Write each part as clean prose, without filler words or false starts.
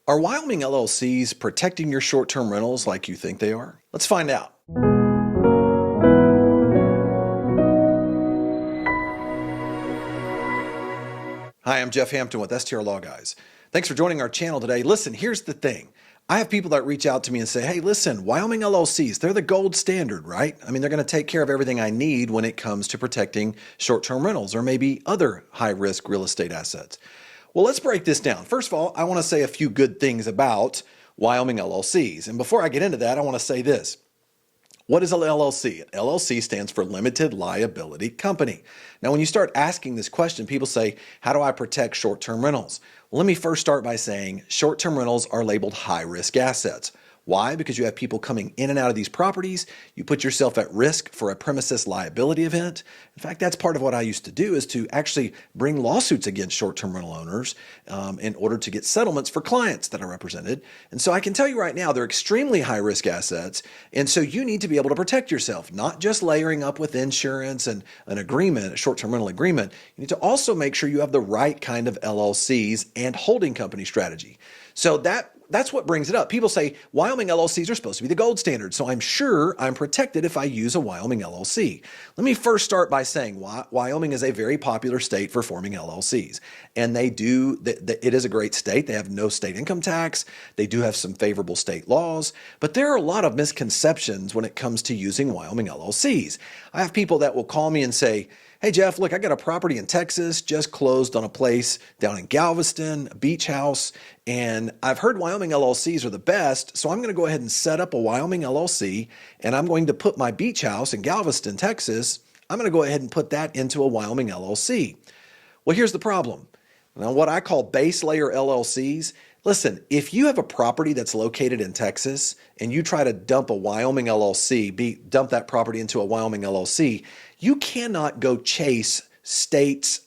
Are Wyoming LLCs protecting your short-term rentals like you think they are? Let's find out. Hi, I'm Jeff Hampton with STR Law Guys. Thanks for joining our channel today. Listen, here's the thing. I have people that reach out to me and say, hey, listen, Wyoming LLCs, they're the gold standard, right? I mean, they're going to take care of everything I need when it comes to protecting short-term rentals or maybe other high-risk real estate assets. Well, let's break this down. First of all, I want to say a few good things about Wyoming LLCs. And before I get into that, I want to say this. What is an LLC? An LLC stands for Limited Liability Company. Now, when you start asking this question, people say, how do I protect short-term rentals? Well, let me first start by saying short-term rentals are labeled high-risk assets. Why? Because you have people coming in and out of these properties. You put yourself at risk for a premises liability event. In fact, that's part of what I used to do, is to actually bring lawsuits against short-term rental owners in order to get settlements for clients that I represented. And so I can tell you right now, they're extremely high-risk assets. And so you need to be able to protect yourself, not just layering up with insurance and an agreement, a short-term rental agreement. You need to also make sure you have the right kind of LLCs and holding company strategy. So that's what brings it up. People say Wyoming LLCs are supposed to be the gold standard, so I'm sure I'm protected if I use a Wyoming LLC. Let me first start by saying Wyoming is a very popular state for forming LLCs, and it is a great state. They have no state income tax. They do have some favorable state laws, but there are a lot of misconceptions when it comes to using Wyoming LLCs. I have people that will call me and say, hey, Jeff, look, I got a property in Texas, just closed on a place down in Galveston, a beach house, and I've heard Wyoming LLCs are the best, so I'm going to go ahead and set up a Wyoming LLC, and I'm going to put my beach house in Galveston, Texas, I'm going to go ahead and put that into a Wyoming LLC. Well, here's the problem. Now, what I call base layer LLCs, listen, if you have a property that's located in Texas and you try to dump a Wyoming LLC, dump that property into a Wyoming LLC, you cannot go chase states'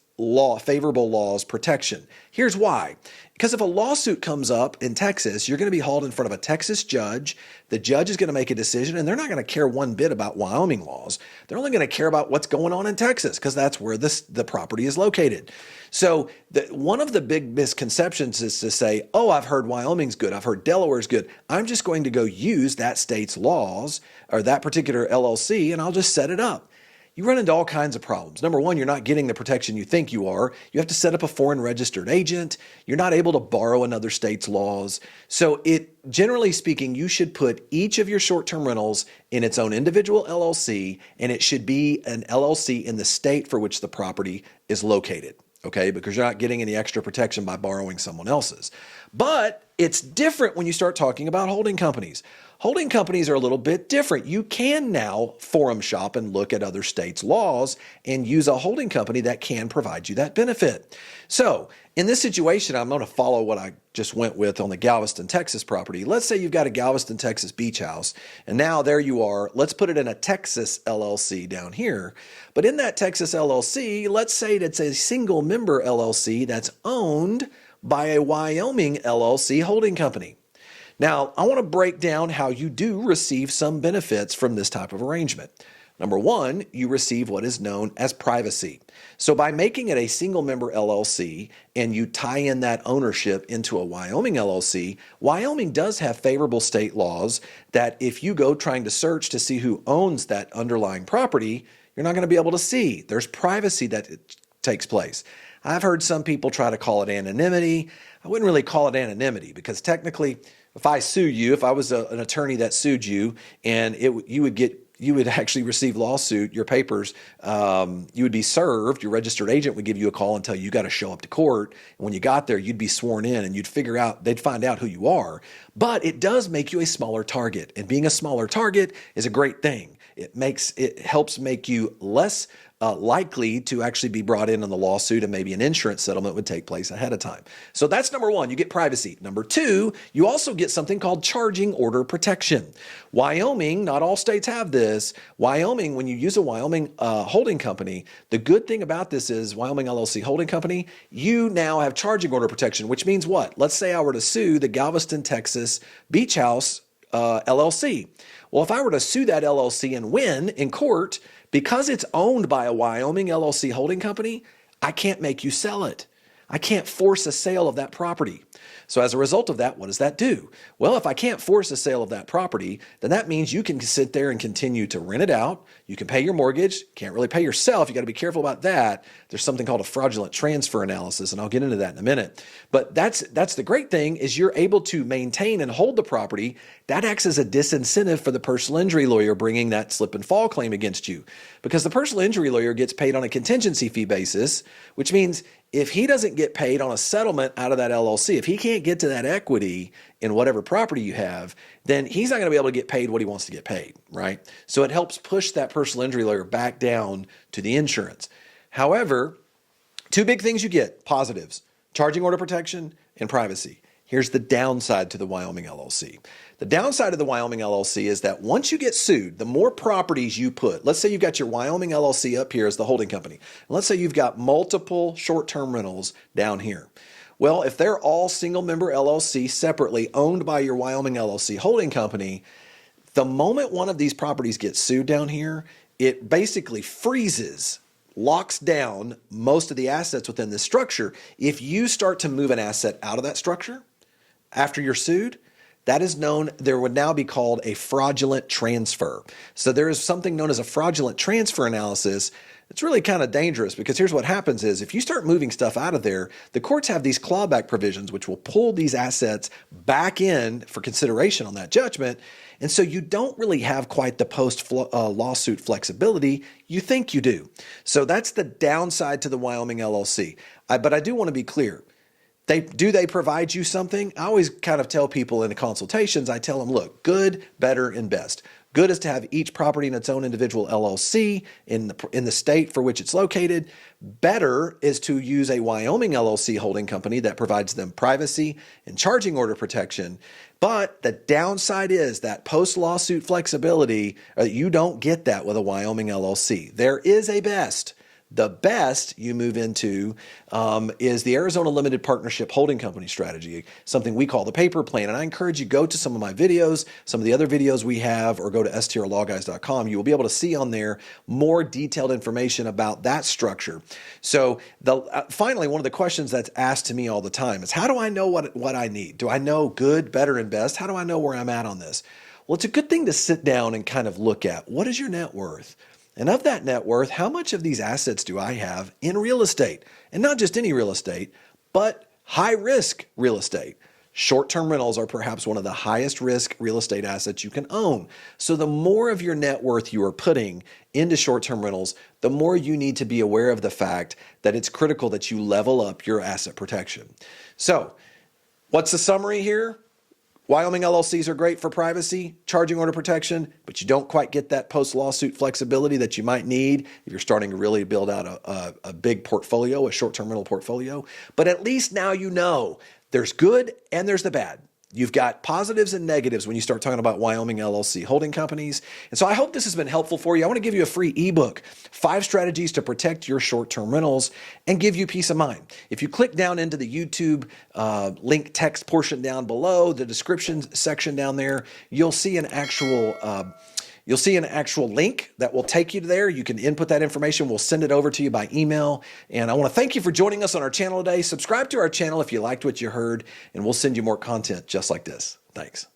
favorable laws protection. Here's why. Because if a lawsuit comes up in Texas, you're going to be hauled in front of a Texas judge. The judge is going to make a decision, and they're not going to care one bit about Wyoming laws. They're only going to care about what's going on in Texas, because that's where the property is located. So one of the big misconceptions is to say, oh, I've heard Wyoming's good. I've heard Delaware's good. I'm just going to go use that state's laws or that particular LLC, and I'll just set it up. You run into all kinds of problems. Number one, you're not getting the protection you think you are. You have to set up a foreign registered agent. You're not able to borrow another state's laws. So generally speaking, you should put each of your short-term rentals in its own individual LLC, and it should be an LLC in the state for which the property is located. Okay, because you're not getting any extra protection by borrowing someone else's. But it's different when you start talking about holding companies. Holding companies are a little bit different. You can now forum shop and look at other states' laws and use a holding company that can provide you that benefit. So in this situation, I'm going to follow what I just went with on the Galveston, Texas property. Let's say you've got a Galveston, Texas beach house, and now there you are. Let's put it in a Texas LLC down here. But in that Texas LLC, let's say it's a single member LLC that's owned by a Wyoming LLC holding company. Now, I want to break down how you do receive some benefits from this type of arrangement. Number one, you receive what is known as privacy. So by making it a single member LLC and you tie in that ownership into a Wyoming LLC, Wyoming does have favorable state laws that if you go trying to search to see who owns that underlying property, you're not going to be able to see. There's privacy that takes place. I've heard some people try to call it anonymity. I wouldn't really call it anonymity, because technically, if I sue you, if I was an attorney that sued you, and you would actually receive lawsuit, your papers, you would be served, your registered agent would give you a call and tell you, you got to show up to court. And when you got there, you'd be sworn in and they'd find out who you are. But it does make you a smaller target, and being a smaller target is a great thing. It helps make you less likely to actually be brought in on the lawsuit, and maybe an insurance settlement would take place ahead of time. So that's number one, you get privacy. Number two, you also get something called charging order protection. Wyoming, not all states have this. Wyoming, when you use a Wyoming holding company, the good thing about this is Wyoming LLC Holding Company, you now have charging order protection, which means what? Let's say I were to sue the Galveston, Texas beach house LLC. Well, if I were to sue that LLC and win in court, because it's owned by a Wyoming LLC holding company, I can't make you sell it. I can't force a sale of that property. So as a result of that, what does that do? Well, if I can't force a sale of that property, then that means you can sit there and continue to rent it out. You can pay your mortgage, can't really pay yourself. You got to be careful about that. There's something called a fraudulent transfer analysis, and I'll get into that in a minute. But that's the great thing is you're able to maintain and hold the property. That acts as a disincentive for the personal injury lawyer bringing that slip and fall claim against you, because the personal injury lawyer gets paid on a contingency fee basis, which means if he doesn't get paid on a settlement out of that LLC, if he can't get to that equity in whatever property you have, then he's not going to be able to get paid what he wants to get paid, right? So it helps push that personal injury lawyer back down to the insurance. However, two big things you get, positives: charging order protection and privacy. Here's the downside to the Wyoming LLC. The downside of the Wyoming LLC is that once you get sued, the more properties you put, let's say you've got your Wyoming LLC up here as the holding company, and let's say you've got multiple short-term rentals down here. Well, if they're all single-member LLC separately owned by your Wyoming LLC holding company, the moment one of these properties gets sued down here, it basically freezes, locks down most of the assets within this structure. If you start to move an asset out of that structure after you're sued, that is known, there would now be called a fraudulent transfer. So there is something known as a fraudulent transfer analysis. It's really kind of dangerous, because here's what happens is if you start moving stuff out of there, the courts have these clawback provisions which will pull these assets back in for consideration on that judgment. And so you don't really have quite the post-lawsuit flexibility you think you do. So that's the downside to the Wyoming LLC. But I do want to be clear. Do they provide you something? I always kind of tell people in the consultations, I tell them, look, good, better, and best. Good is to have each property in its own individual LLC in the state for which it's located. Better is to use a Wyoming LLC holding company that provides them privacy and charging order protection. But the downside is that post-lawsuit flexibility, you don't get that with a Wyoming LLC. There is a best. The best you move into is the Arizona Limited Partnership Holding Company strategy, something we call the paper plan. And I encourage you, go to some of my videos, some of the other videos we have, or go to strlawguys.com. You will be able to see on there more detailed information about that structure. So finally, one of the questions that's asked to me all the time is, how do I know what I need? Do I know good, better, and best? How do I know where I'm at on this? Well, it's a good thing to sit down and kind of look at, what is your net worth? And of that net worth, how much of these assets do I have in real estate? And not just any real estate, but high-risk real estate. Short-term rentals are perhaps one of the highest risk real estate assets you can own. So the more of your net worth you are putting into short-term rentals, the more you need to be aware of the fact that it's critical that you level up your asset protection. So what's the summary here? Wyoming LLCs are great for privacy, charging order protection, but you don't quite get that post-lawsuit flexibility that you might need if you're starting to really build out a big portfolio, a short-term rental portfolio. But at least now you know there's good and there's the bad. You've got positives and negatives when you start talking about Wyoming LLC holding companies. And so I hope this has been helpful for you. I want to give you a free ebook, 5 strategies to protect your short-term rentals and give you peace of mind. If you click down into the YouTube link text portion down below, the description section down there, you'll see an actual link that will take you to there. You can input that information. We'll send it over to you by email. And I want to thank you for joining us on our channel today. Subscribe to our channel if you liked what you heard, and we'll send you more content just like this. Thanks.